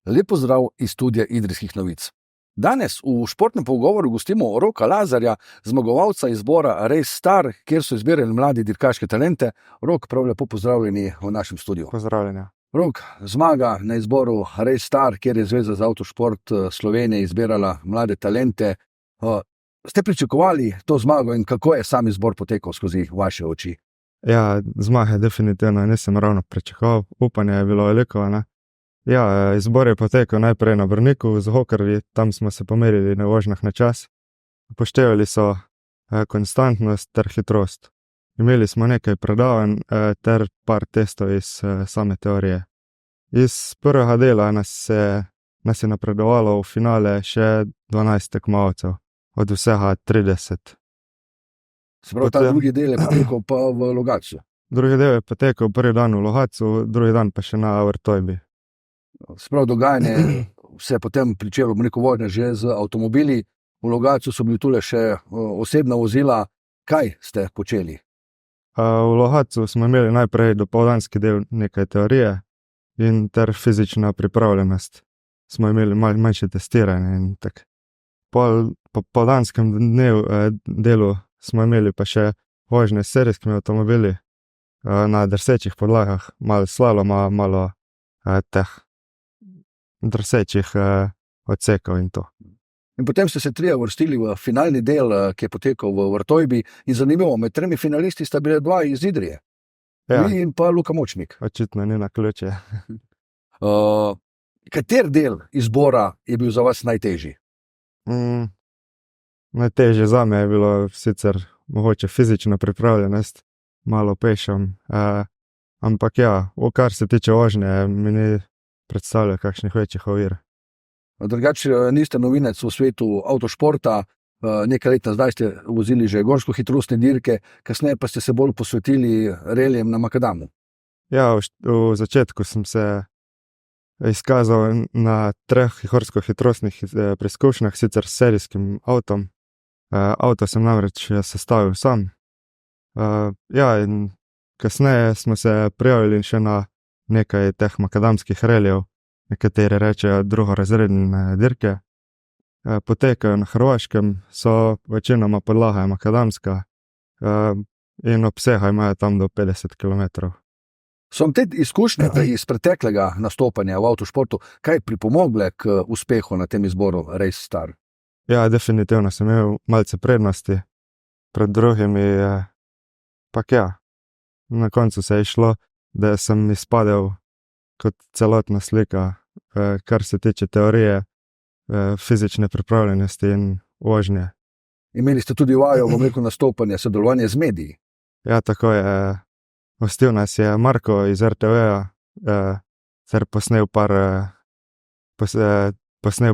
Lep pozdrav iz studia Idrijskih novic. Danes v športnem pogovoru gostimo Roka Lazarja, zmagovalca izbora Race Star, kjer so izbirali mladi dirkaške talente. Rok, prav lepo pozdravljeni v našem studiu. Pozdravljeni. Rok, zmaga na izboru Race Star, kjer je Zveza za avtošport Slovenije izbirala mlade talente. Ste pričakovali to zmago in kako je sam izbor potekal skozi vaše oči? Ja, zmage definitivno nisem ravno pričakoval, upanje je bilo veliko, ne. Ja, izbor je potekal najprej na Brniku z Hokerji, tam smo se pomerili na vožnjah na čas. Upoštevali so konstantnost ter hitrost. Imeli smo nekaj predavanj ter par testov iz same teorije. Iz prvega dela nas je napredovalo v finale še 12 tekmovalcev, od vsega 30. Se pravi, ta drugi del je potekal pa v Logatcu. Drugi del je potekal prvi dan v Logatcu, drugi dan pa še na Vrtojbi. Se pravi, dogajanje se je potem pričelo vožnja že z avtomobili. V Logatcu so bili tule še osebna vozila. Kaj ste počeli? V Logatcu smo imeli najprej dopoldanski del nekaj teorije in ter fizična pripravljenost. Smo imeli manjše testiranje in tako. Po popoldanskem delu smo imeli pa še vožnje s serijskimi avtomobili na drsečih podlagah, malo slaloma, malo teh drsečih odsekov in to. In potem ste se trije uvrstili v finalni del, ki je potekal v Vrtojbi, in zanimivo, med tremi finalisti sta bile dva iz Idrije. Ja. Vi in pa Luka Močnik. Očitno ni naključje. Kater del izbora je bil za vas najtežji? Najtežje zame je bilo sicer mogoče fizična pripravljenost, malo pešam, ampak ja, kar se tiče vožnje, mi ni predstavljal kakšnih večjih ovir. Drugače niste novinec v svetu avtošporta, nekaj let nazaj ste vozili že gorsko hitrostne dirke, kasneje pa ste se bolj posvetili relijem na Makadamu. Ja, v začetku sem se izkazal na 3 gorsko hitrostnih preizkušnjah, sicer s serijskim avtom. Avto sem namreč sestavil sam. Ja, in kasneje smo se prijavili še na nekaj teh makadamskih relijev, nekateri rečejo drugorazredne dirke. Potekajo na Hrvaškem, so večinoma podlaga je makadamska in obsega imajo tam do 50 km. So vam te izkušnje iz preteklega nastopanja v avtošportu kaj pripomogle k uspehu na tem izboru Race Star? Ja, definitivno sem imel malce prednosti pred drugimi, pak ja, na koncu se je šlo, da sem izpadel kot celotna slika, kar se tiče teorije, fizične pripravljenosti in vožnje. Imeli ste tudi vajo, nastopanja, sodelovanje z mediji. Ja, tako je. Gostil nas je Marko iz RTV-ja, ter posnel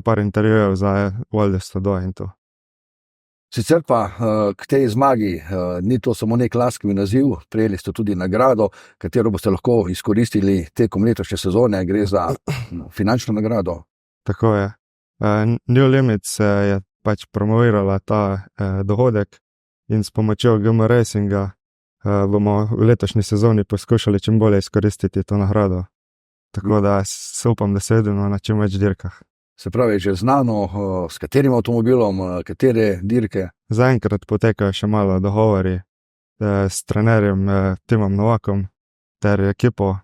par intervjujev za World 102 in to. Sicer pa k tej zmagi ni to samo nek laskavi naziv, prejeli ste tudi nagrado, katero boste lahko izkoristili tekom letošnje sezone, gre za finančno nagrado. Tako je. New Limits je pač promovirala ta dogodek in s pomočjo GM Racinga bomo v letošnji sezoni poskušali čim bolje izkoristiti to nagrado. Tako da upam, da se vidimo na čim več dirkah. Se pravi, že znano, s katerim avtomobilom, katere dirke? Zaenkrat potekajo še malo dogovori s trenerjem Timom Novakom ter ekipo,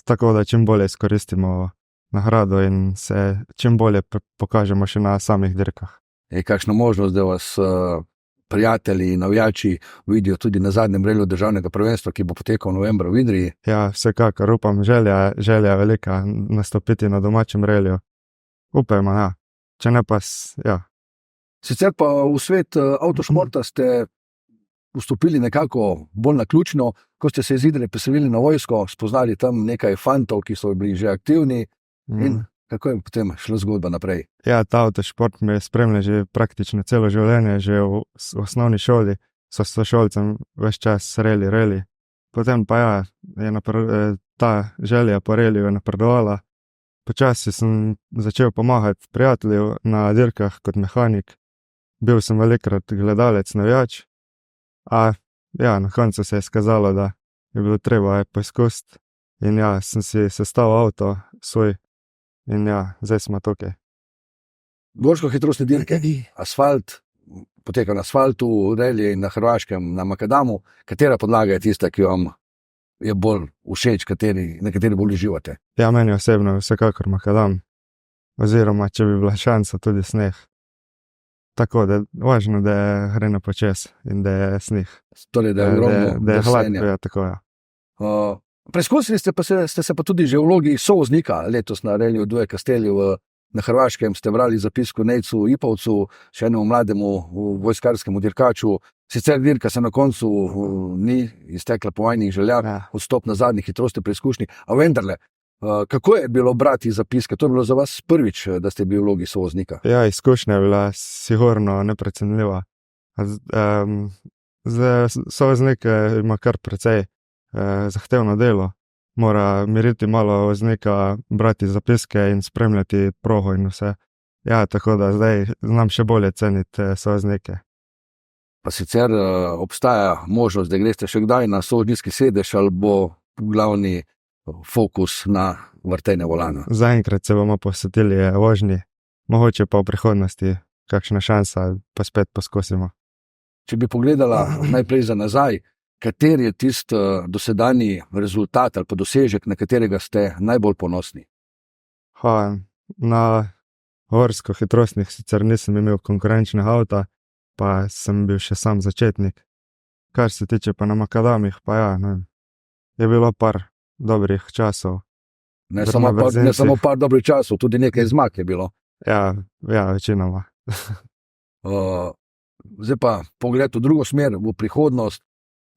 tako da čim bolje izkoristimo nagrado in se čim bolje pokažemo še na samih dirkah. Je kakšna možnost, da vas prijatelji in navijači vidijo tudi na zadnjem reliju državnega prvenstva, ki bo potekal novembra v Idriji? Ja, vsekakor, upam, želja velika nastopiti na domačem reliju. Upajmo, ja. Če ne pa, ja. Sicer pa v svet avtošporta ste vstopili nekako bolj naključno, ko ste se iz Idrije preselili na vojsko, spoznali tam nekaj fantov, ki so bili že aktivni. In kako je potem šla zgodba naprej? Ja, ta avtošport me spremlja že praktično celo življenje, že v osnovni šoli so sošolcem ves čas reli. Potem pa ja, ta želja po reliju je napredovala. Počasi sem začel pomagati prijatelju na dirkah kot mehanik. Bil sem velikrat gledalec, navijač. Ja, na koncu se je skazalo, da je bilo treba poizkusiti. In ja, sem si sestavil avto svoj in ja, zdaj smo tukaj. Gorsko-hitrostne dirke, asfalt, poteka na asfaltu, relije na Hrvaškem, na Makadamu. Katera podlaga je tista, ki vam je bolj všeč, na kateri bolj uživate? Ja, meni osebno vsekakor Makadam, oziroma če bi bila šansa tudi sneh. Tako da važno, da gre na počes in da je sneh. Torej, da je ogromno da je hladko, drsenja. ja, tako ja. Preizkusili ste se pa tudi že v vlogi sovoznika letos na reliju Due Castelli na Hrvaškem, ste brali zapisko Nejcu Ipovcu, še enemu mlademu vojskarskemu dirkaču. Sicer dirka se na koncu ni iztekla po vajnih željah, Ja. odstop na zadnji hitrosti preizkušnji, a vendarle, kako je bilo brati zapiske? To je bilo za vas prvič, da ste bili v vlogi sovoznika. Ja, izkušnja je bila sigurno neprecenljiva. Sovoznik ima kar precej zahtevno delo. Mora meriti malo voznika, brati zapiske in spremljati progo in vse. Ja, tako da zdaj znam še bolje ceniti sovoznike. Pa sicer obstaja možnost, da greste še kdaj na sovozniški sedež ali bo glavni fokus na vrtenje volana? Zaenkrat se bomo posvetili vožnji, mogoče pa v prihodnosti kakšna šansa, pa spet poskusimo. Če bi pogledala najprej za nazaj, kateri je tisti dosedanji rezultat ali pa dosežek, na katerega ste najbolj ponosni? Na gorsko-hitrostnih sicer nisem imel konkurenčnega avta, pa sem bil še sam začetnik. Kar se tiče pa na Makadamih, pa ja, je bilo par dobrih časov. Ne Na brzincih. samo par dobrih časov, tudi nekaj zmag je bilo. Ja, večinoma. Zdaj pa pogled v drugo smer, v prihodnost.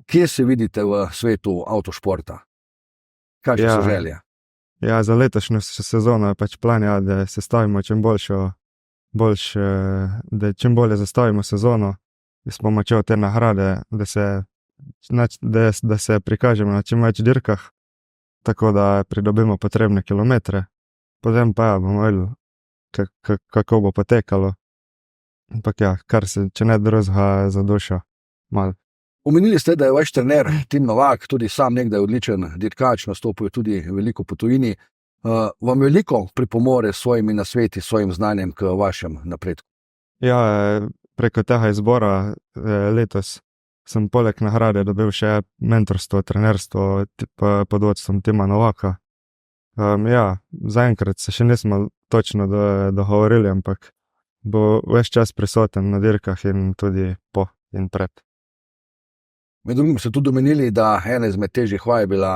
Kje se vidite v svetu avtošporta? Kakšne so želje? Ja, za letošnjo sezono je pač plan, ja, da sestavimo čim bolje zastavimo sezono, da smo močeli te nagrade, da se prikažemo na čim več dirkah, tako da pridobimo potrebne kilometre. Potem pa ja, bomo videli, kako bo potekalo. Ampak ja, če ne drugega za dušo, malo. Omenili ste, da je vaš trener Tim Novak, tudi sam nekdaj odličen dirkač, nastopil tudi veliko po tujini. Vam veliko pripomore s svojimi nasveti, s svojim znanjem k vašem napredku? Ja, preko tega izbora letos sem poleg nagrade dobil še mentorstvo, trenerstvo pod vodstvom Tima Novaka. Ja, zaenkrat se še nismo točno dogovorili, ampak bo ves čas prisoten na dirkah in tudi po in pred. Med drugim ste tudi omenili, da ena izmed težjih vaj je bila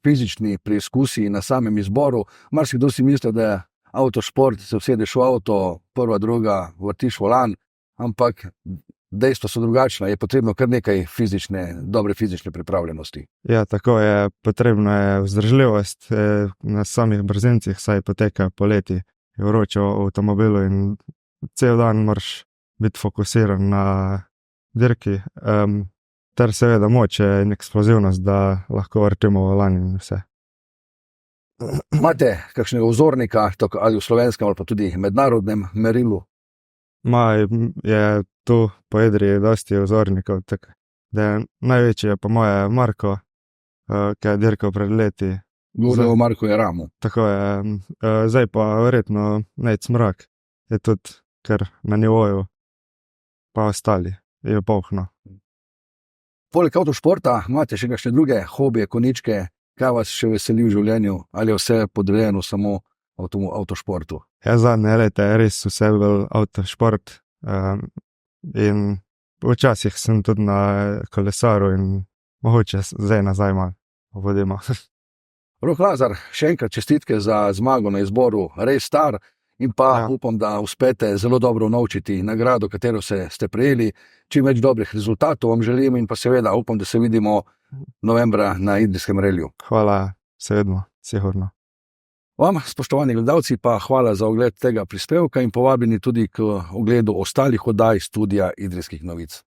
fizični preizkusi na samem izboru. Marsikdo si misli, da je avtošport, se usedeš v avto, prva, druga, vrtiš volan, ampak dejstva so drugačna, je potrebno kar nekaj dobre fizične pripravljenosti. Ja, tako je, potrebno je vzdržljivost na samih brzincih, saj poteka poleti, je vroče v avtomobilu in cel dan moraš biti fokusiran na dirki. Ter seveda moč in eksplozivnost, da lahko vrtimo volan in vse. Imate kakšnega vzornika, ali v slovenskem ali pa tudi mednarodnem merilu? Je tu po Idriji dosti vzornikov, tako da največji je po moje Marko, ki je dirkal pred leti. Govorimo o Marku Jeramu. Tako je, zdaj pa verjetno Nejc Mrak je tudi kar na nivoju, pa ostali je polhno. Poleg avtošporta imate še kakšne druge hobije, konjičke, kaj vas še veseli v življenju, ali je vse podrejeno samo avtošportu? Ja, zadnje leta je res vse bil avtošport in včasih sem tudi na kolesaru in mogoče zdaj nazaj malo vodimo. Rok Lazar, še enkrat čestitke za zmago na izboru Res Star in pa upam, da uspete zelo dobro unovčiti nagrado, katero ste prejeli. Čim več dobrih rezultatov vam želim in pa seveda upam, da se vidimo novembra na Idrijskem reliju. Hvala, seveda, sigurno. Vam, spoštovani gledalci, pa hvala za ogled tega prispevka in povabljeni tudi k ogledu ostalih oddaj Studia Idrijskih novic.